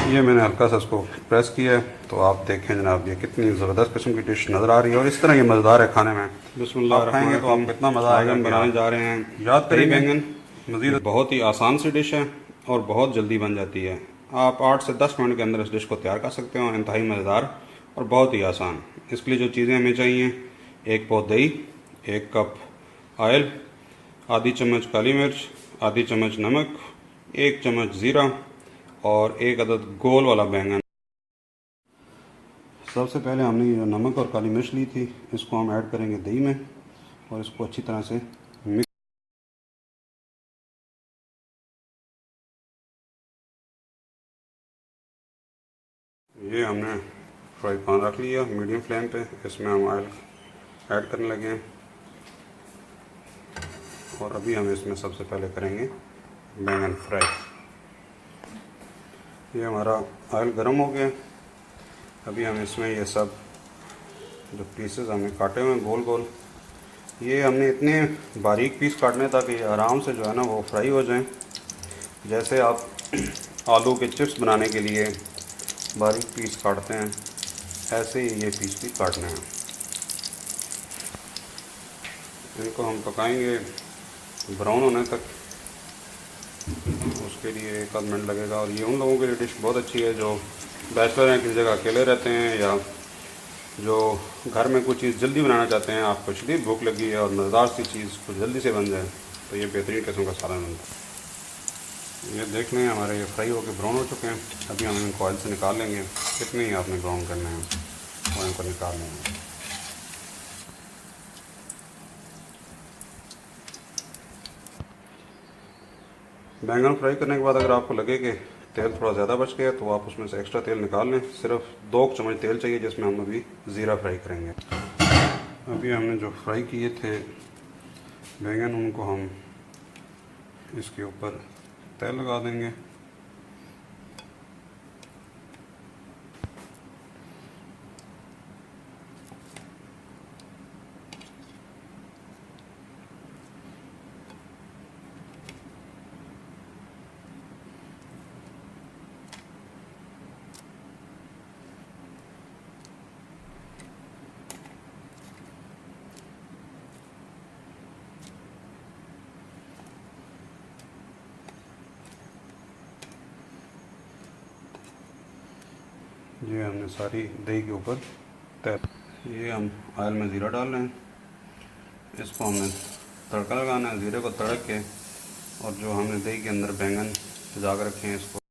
ये मैंने हल्का सा इसको प्रेस किया है, तो आप देखें जनाब ये कितनी ज़बरदस्त किस्म की डिश नज़र आ रही है और इस तरह ये मज़ेदार है खाने में। बिस्मिल्लाह खाएंगे तो आप कितना मज़ा आएगा। बनाने जा रहे हैं याद करें बैंगन मज़ीद। बहुत ही आसान सी डिश है और बहुत जल्दी बन जाती है। आप 8 से 10 मिनट के अंदर इस डिश को तैयार कर सकते हो। इंतहाई मज़ेदार और बहुत ही आसान। इसके लिए जो चीज़ें हमें चाहिए, 1 पाव दही, 1 कप ऑयल, आधी चम्मच काली मिर्च, आधी चम्मच नमक, 1 चम्मच ज़ीरा और 1 अदद गोल वाला बैंगन। सबसे पहले हमने ये नमक और काली मिर्च ली थी, इसको हम ऐड करेंगे दही में और इसको अच्छी तरह से मिक्स। ये हमने फ्राई पैन रख लिया मीडियम फ्लेम पे, इसमें हम ऑयल ऐड करने लगे हैं और अभी हम इसमें सबसे पहले करेंगे बैंगन फ्राई। ये हमारा ऑयल गर्म हो गया। अभी हम इसमें ये सब जो पीसेस हमने काटे हुए हैं गोल गोल, ये हमने इतने बारीक पीस काटने ताकि ये आराम से जो है ना वो फ्राई हो जाएं। जैसे आप आलू के चिप्स बनाने के लिए बारीक पीस काटते हैं, ऐसे ही ये पीस भी काटने हैं। इनको हम पकाएंगे ब्राउन होने तक, उसके लिए 1 आध मिनट लगेगा। और ये उन लोगों के लिए डिश बहुत अच्छी है जो बैचलर हैं, किसी जगह अकेले रहते हैं, या जो घर में कुछ चीज़ जल्दी बनाना चाहते हैं, आपको शदीद भूख लगी है और मज़ेदार सी चीज़ कुछ जल्दी से बन जाए, तो ये बेहतरीन किस्म का सालन बनता है। ये देख लें हमारे ये फ्राई होकर ब्राउन हो चुके हैं। अभी हम इनको ऑयल से निकाल लेंगे। कितने ही आपने ब्राउन करने हैं और इनको निकाल लेंगे। बैंगन फ्राई करने के बाद अगर आपको लगे कि तेल थोड़ा ज़्यादा बच गया तो आप उसमें से एक्स्ट्रा तेल निकाल लें। सिर्फ 2 चम्मच तेल चाहिए जिसमें हम अभी ज़ीरा फ्राई करेंगे। अभी हमने जो फ्राई किए थे बैंगन, उनको हम इसके ऊपर तेल लगा देंगे। ये हमने सारी दही के ऊपर तेल, ये हम ऑयल में ज़ीरा डाल रहे हैं। इसको हमने तड़का लगाना है। ज़ीरे को तड़क के और जो हमने दही के अंदर बैंगन सजा कर रखे हैं इसको